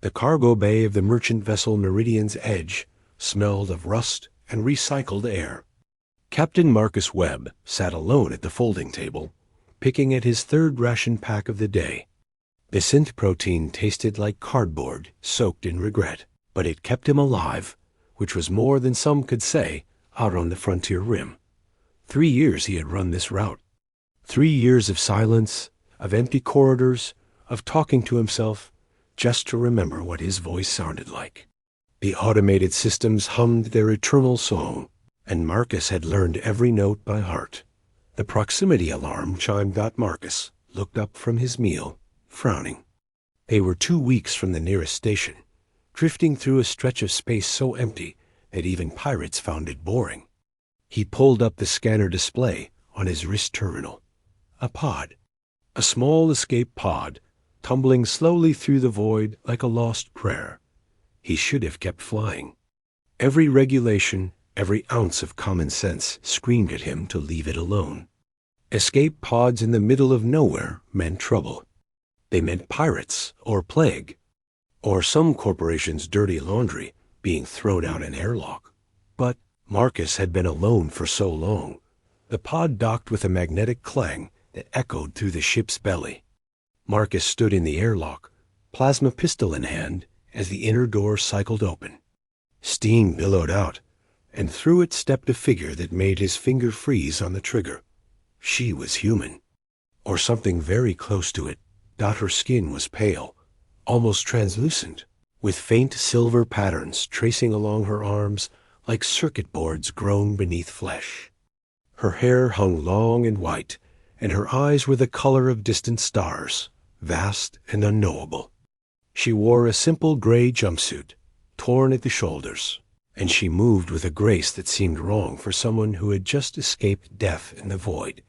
The cargo bay of the merchant vessel Meridian's Edge smelled of rust and recycled air. Captain Marcus Webb sat alone at the folding table, picking at his third ration pack of the day. The synth protein tasted like cardboard soaked in regret, but it kept him alive, which was more than some could say out on the frontier rim. 3 years he had run this route. 3 years of silence, of empty corridors, of talking to himself, just to remember what his voice sounded like. The automated systems hummed their eternal song, and Marcus had learned every note by heart. The proximity alarm chimed. Marcus looked up from his meal, frowning. They were 2 weeks from the nearest station, drifting through a stretch of space so empty that even pirates found it boring. He pulled up the scanner display on his wrist terminal. A pod. A small escape pod, tumbling slowly through the void like a lost prayer. He should have kept flying. Every regulation, every ounce of common sense screamed at him to leave it alone. Escape pods in the middle of nowhere meant trouble. They meant pirates or plague, or some corporation's dirty laundry being thrown out an airlock. But Marcus had been alone for so long. The pod docked with a magnetic clang that echoed through the ship's belly. Marcus stood in the airlock, plasma pistol in hand, as the inner door cycled open. Steam billowed out, and through it stepped a figure that made his finger freeze on the trigger. She was human, or something very close to it. Her skin was pale, almost translucent, with faint silver patterns tracing along her arms like circuit boards grown beneath flesh. Her hair hung long and white, and her eyes were the color of distant stars, vast and unknowable. She wore a simple gray jumpsuit, torn at the shoulders, and she moved with a grace that seemed wrong for someone who had just escaped death in the void.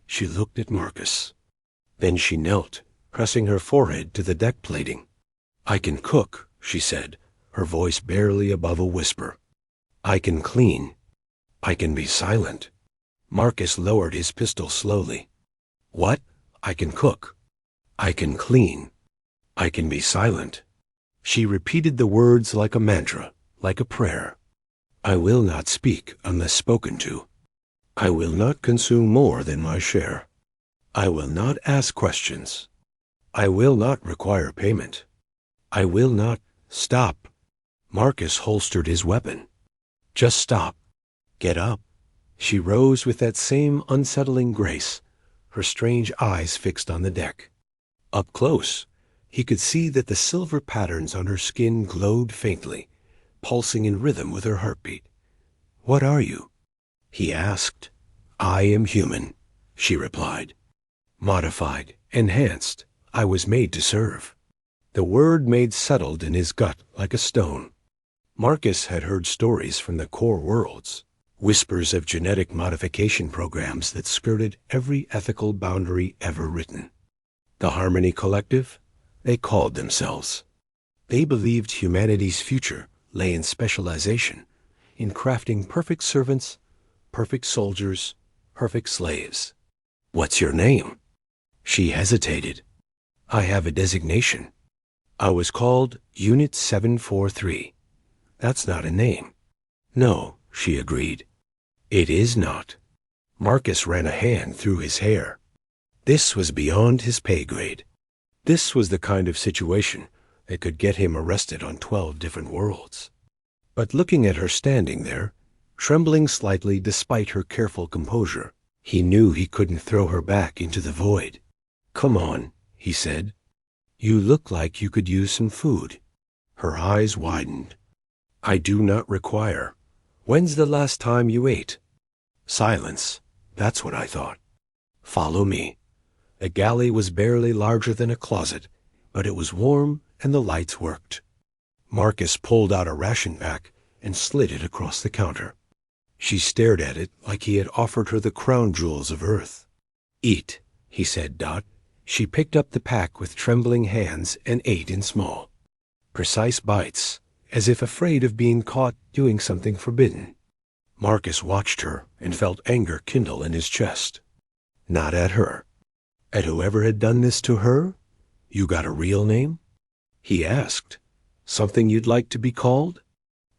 She looked at Marcus. Then she knelt, pressing her forehead to the deck plating. "I can cook," she said, her voice barely above a whisper. "I can clean. I can be silent." Marcus lowered his pistol slowly. "What? I can cook. I can clean. I can be silent." She repeated the words like a mantra, like a prayer. "I will not speak unless spoken to. I will not consume more than my share. I will not ask questions. I will not require payment. I will not stop." Marcus holstered his weapon. "Just stop. Get up." She rose with that same unsettling grace, her strange eyes fixed on the deck. Up close, he could see that the silver patterns on her skin glowed faintly, pulsing in rhythm with her heartbeat. "What are you?" he asked. "I am human," she replied. "Modified, enhanced. I was made to serve." The word made settled in his gut like a stone. Marcus had heard stories from the core worlds, whispers of genetic modification programs that skirted every ethical boundary ever written. The Harmony Collective, they called themselves. They believed humanity's future lay in specialization, in crafting perfect servants, perfect soldiers, perfect slaves. "What's your name?" She hesitated. "I have a designation. I was called Unit 743. "That's not a name." "No," she agreed. "It is not." Marcus ran a hand through his hair. This was beyond his pay grade. This was the kind of situation that could get him arrested on 12 different worlds. But looking at her standing there, trembling slightly despite her careful composure, he knew he couldn't throw her back into the void. "Come on," he said. "You look like you could use some food." Her eyes widened. "I do not require. When's the last time you ate?" Silence. That's what I thought. "Follow me." The galley was barely larger than a closet, but it was warm and the lights worked. Marcus pulled out a ration pack and slid it across the counter. She stared at it like he had offered her the crown jewels of Earth. "Eat," he said. She picked up the pack with trembling hands and ate in small, precise bites, as if afraid of being caught doing something forbidden. Marcus watched her and felt anger kindle in his chest. Not at her. At whoever had done this to her? "You got a real name?" he asked, Something you'd like to be called?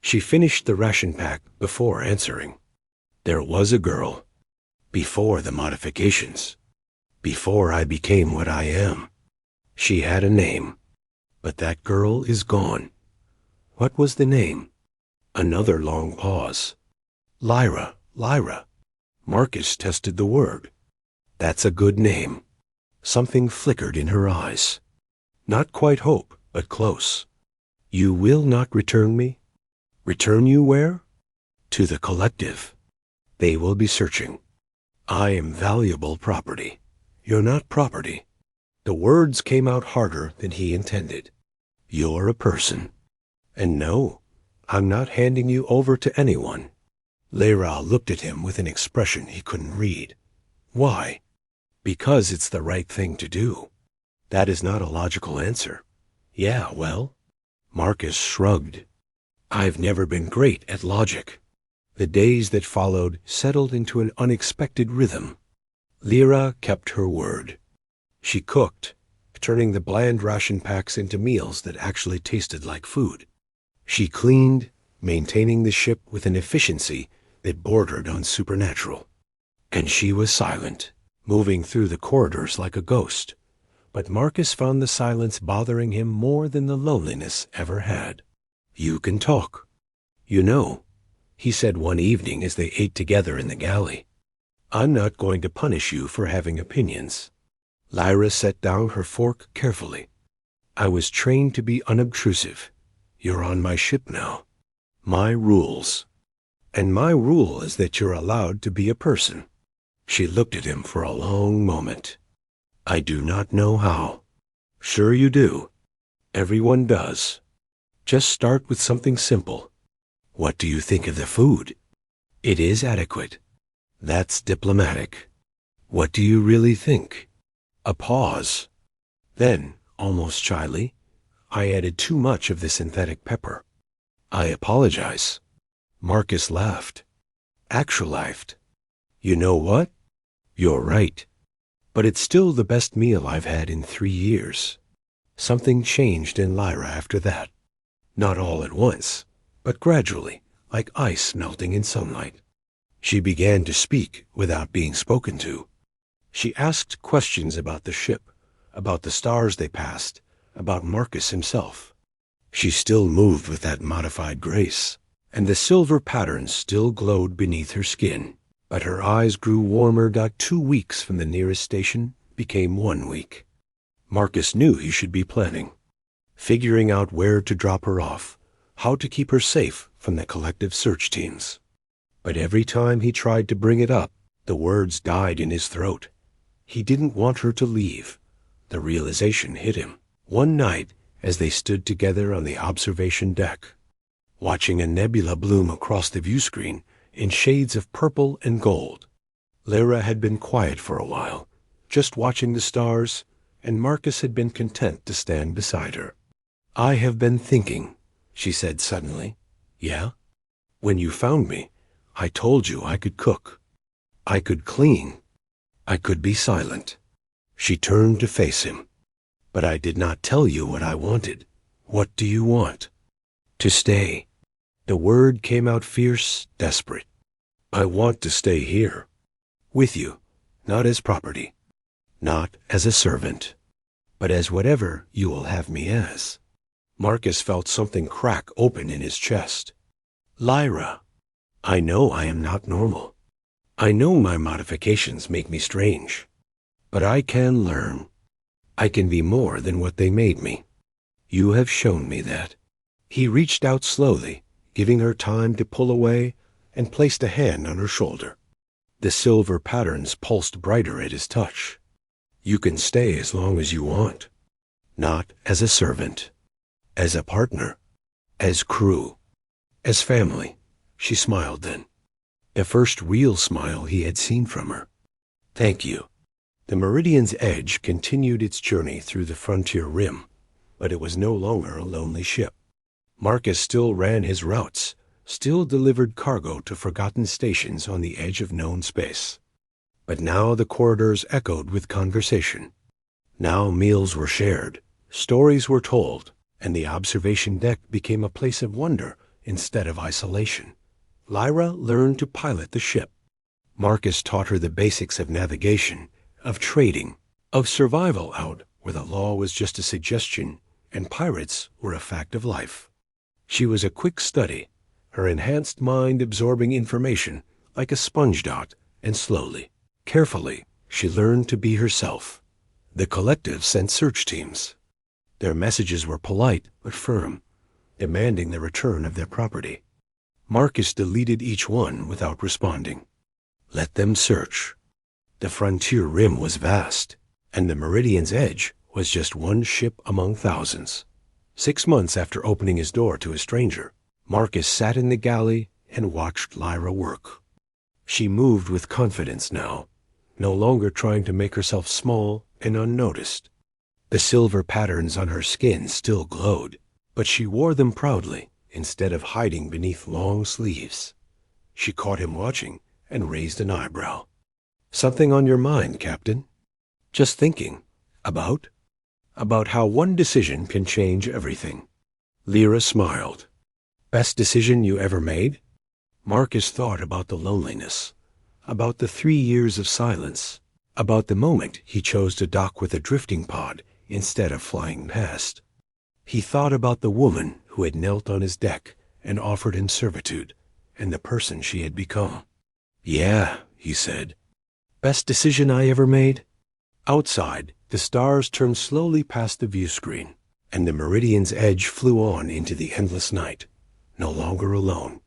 She finished the ration pack before answering. There was a girl. Before the modifications. Before I became what I am. She had a name. But that girl is gone. What was the name? Another long pause. Lyra, Lyra. Marcus tested the word. That's a good name. Something flickered in her eyes. Not quite hope, but close. You will not return me? Return you where? To the collective. They will be searching. I am valuable property. You're not property. The words came out harder than he intended. You're a person. And no, I'm not handing you over to anyone. Lyra looked at him with an expression he couldn't read. Why? Because it's the right thing to do. That is not a logical answer. Yeah, well? Marcus shrugged. I've never been great at logic. The days that followed settled into an unexpected rhythm. Lyra kept her word. She cooked, turning the bland ration packs into meals that actually tasted like food. She cleaned, maintaining the ship with an efficiency that bordered on supernatural. And she was silent, moving through the corridors like a ghost. But Marcus found the silence bothering him more than the loneliness ever had. You can talk. You know, he said one evening as they ate together in the galley. I'm not going to punish you for having opinions. Lyra set down her fork carefully. I was trained to be unobtrusive. You're on my ship now. My rules. And my rule is that you're allowed to be a person. She looked at him for a long moment. I do not know how. Sure you do. Everyone does. Just start with something simple. What do you think of the food? It is adequate. That's diplomatic. What do you really think? A pause. Then, almost shyly, I added too much of the synthetic pepper. I apologize. Marcus laughed. Actualized. You know what? You're right. But it's still the best meal I've had in 3 years. Something changed in Lyra after that. Not all at once, but gradually, like ice melting in sunlight. She began to speak without being spoken to. She asked questions about the ship, about the stars they passed, about Marcus himself. She still moved with that modified grace, and the silver patterns still glowed beneath her skin. But her eyes grew warmer. 2 weeks from the nearest station became 1 week. Marcus knew he should be planning, figuring out where to drop her off, how to keep her safe from the collective search teams. But every time he tried to bring it up, the words died in his throat. He didn't want her to leave. The realization hit him one night as they stood together on the observation deck, watching a nebula bloom across the view screen in shades of purple and gold. Lyra had been quiet for a while, just watching the stars, and Marcus had been content to stand beside her. I have been thinking, she said suddenly. Yeah? When you found me, I told you I could cook. I could clean. I could be silent. She turned to face him. But I did not tell you what I wanted. What do you want? To stay. The word came out fierce, desperate. I want to stay here. With you. Not as property. Not as a servant. But as whatever you will have me as. Marcus felt something crack open in his chest. Lyra. I know I am not normal. I know my modifications make me strange. But I can learn. I can be more than what they made me. You have shown me that. He reached out slowly, giving her time to pull away, and placed a hand on her shoulder. The silver patterns pulsed brighter at his touch. You can stay as long as you want. Not as a servant. As a partner. As crew. As family. She smiled then. The first real smile he had seen from her. Thank you. The Meridian's edge continued its journey through the frontier rim, but it was no longer a lonely ship. Marcus still ran his routes, still delivered cargo to forgotten stations on the edge of known space. But now the corridors echoed with conversation. Now meals were shared, stories were told, and the observation deck became a place of wonder instead of isolation. Lyra learned to pilot the ship. Marcus taught her the basics of navigation, of trading, of survival out where the law was just a suggestion and pirates were a fact of life. She was a quick study, her enhanced mind absorbing information like a sponge dot, and slowly, carefully, she learned to be herself. The collective sent search teams. Their messages were polite but firm, demanding the return of their property. Marcus deleted each one without responding. Let them search. The frontier rim was vast, and the Meridian's edge was just one ship among thousands. 6 months after opening his door to a stranger, Marcus sat in the galley and watched Lyra work. She moved with confidence now, no longer trying to make herself small and unnoticed. The silver patterns on her skin still glowed, but she wore them proudly instead of hiding beneath long sleeves. She caught him watching and raised an eyebrow. "Something on your mind, Captain?" "Just thinking. About how one decision can change everything." Lyra smiled. "Best decision you ever made?" Marcus thought about the loneliness, about the 3 years of silence, about the moment he chose to dock with a drifting pod instead of flying past. He thought about the woman who had knelt on his deck and offered him servitude, and the person she had become. "Yeah," he said. "Best decision I ever made?" Outside, the stars turned slowly past the view screen, and the Meridian's edge flew on into the endless night, no longer alone.